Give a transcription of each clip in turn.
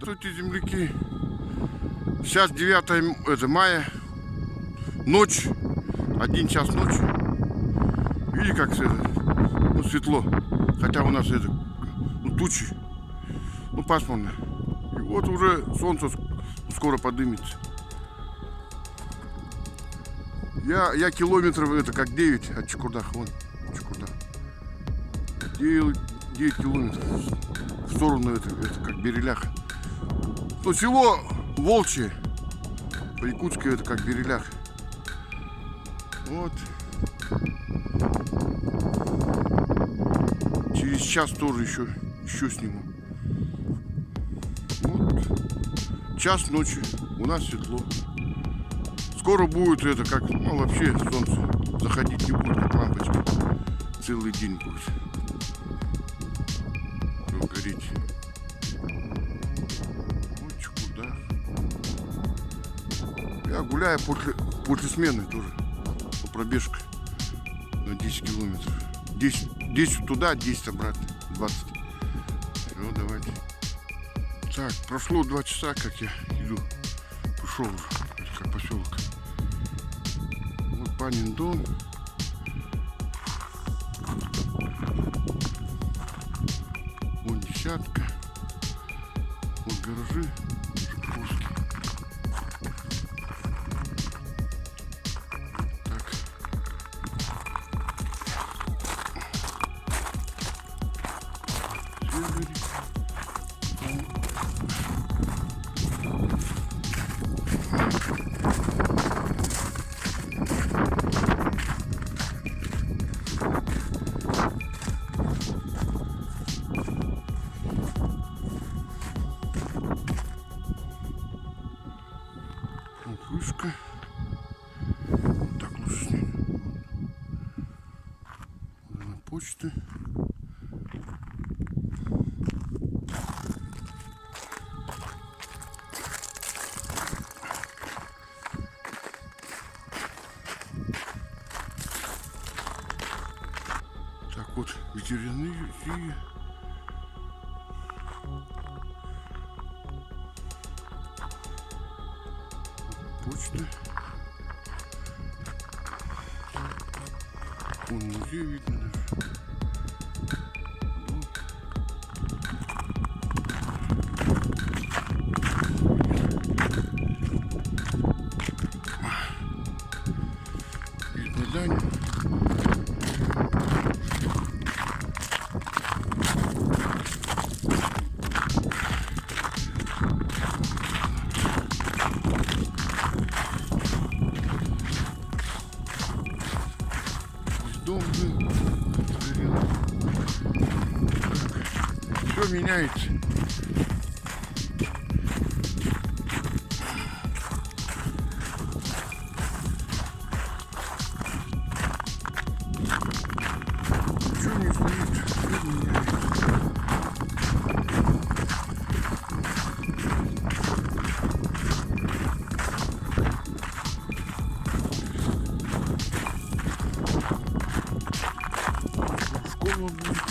Здравствуйте, земляки. Сейчас 9 мая, ночь, 1 час ночи. Видите, как светло. Хотя у нас тучи, пасмурно. И вот уже солнце скоро поднимется. Я километров как 9 от Чукурдах. Вон, Чукурдах. 9 километров в сторону как Берелях. Но село Волчье, по-якутски это как Берелях. Вот. Через час тоже еще сниму. Вот. Час ночи, у нас светло. Скоро будет вообще солнце заходить не будет, как лампочка. Целый день будет. Все гореть. Вот Чукурдах. Я гуляю после смены тоже. По пробежке на 10 километров. 10 туда, 10 обратно. 20. Все, давайте. Так, прошло 2 часа, как я иду. Пришел уже, как поселок. Вот панин дом. Вон десятка. Вот гаражи. Жуковские. Так. Северик. Вот вышка. Вот так лучше снять. Вот на почты. Так вот, ветеринария. Почта. Вон музей видно даже. Видно здание. Дом сгорел. Все меняется. Ничего не стоит. Все меняется. Школа будет.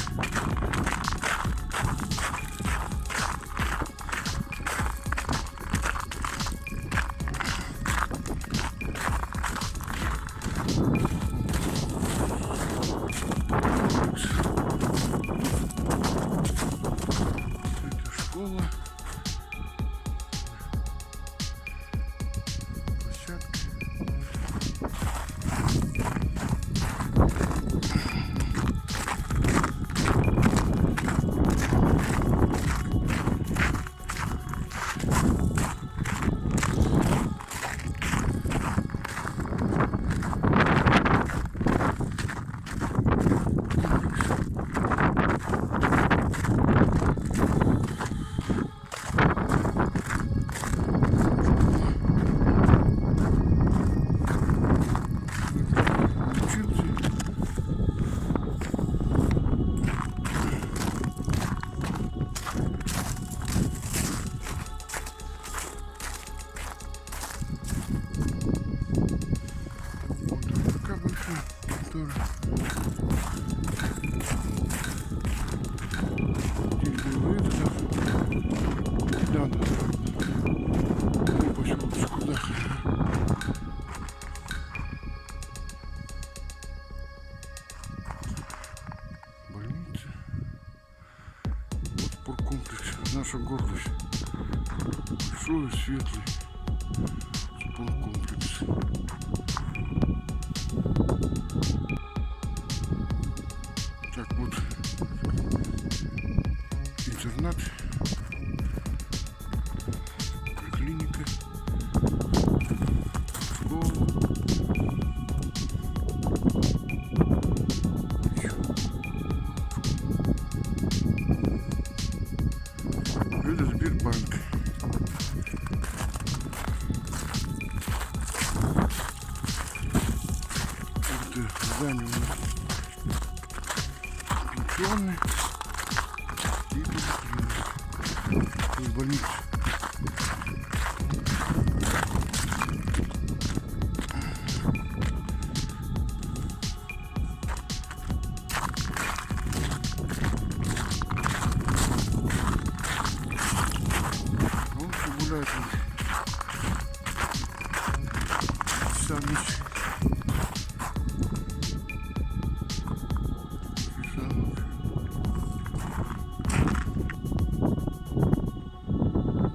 наша гордость. Большой, светлый спорткомплекс. Так вот, интернат, клиника, школа. Это Сбербанк. Это здание у нас пенсионный и поликлиника. И больница. Гуляет он часами.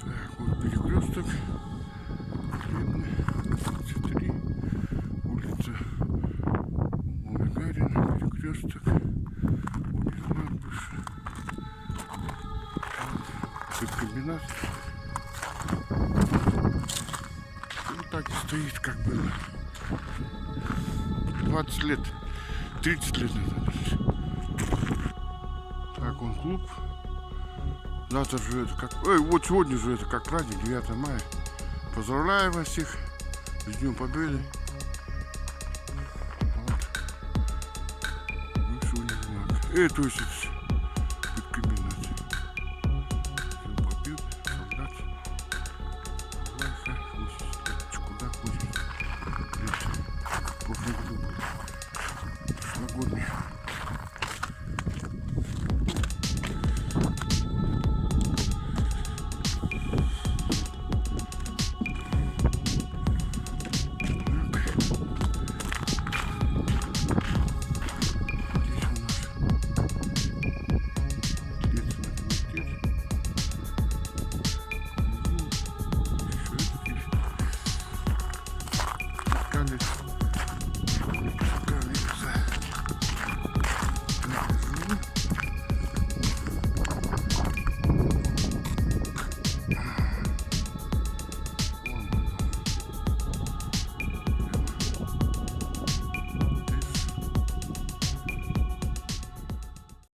Так, вот перекресток. Хлебный, 33, улица Гагарина, перекресток, улица Ладбыша. Тут комбинат. Вот так и стоит, как было 20 лет, 30 лет назад. Так, он клуб. Завтра же это как... вот сегодня же это как праздник, 9 мая. Поздравляю вас всех с Днем Победы. Вот. Вышел знак. То есть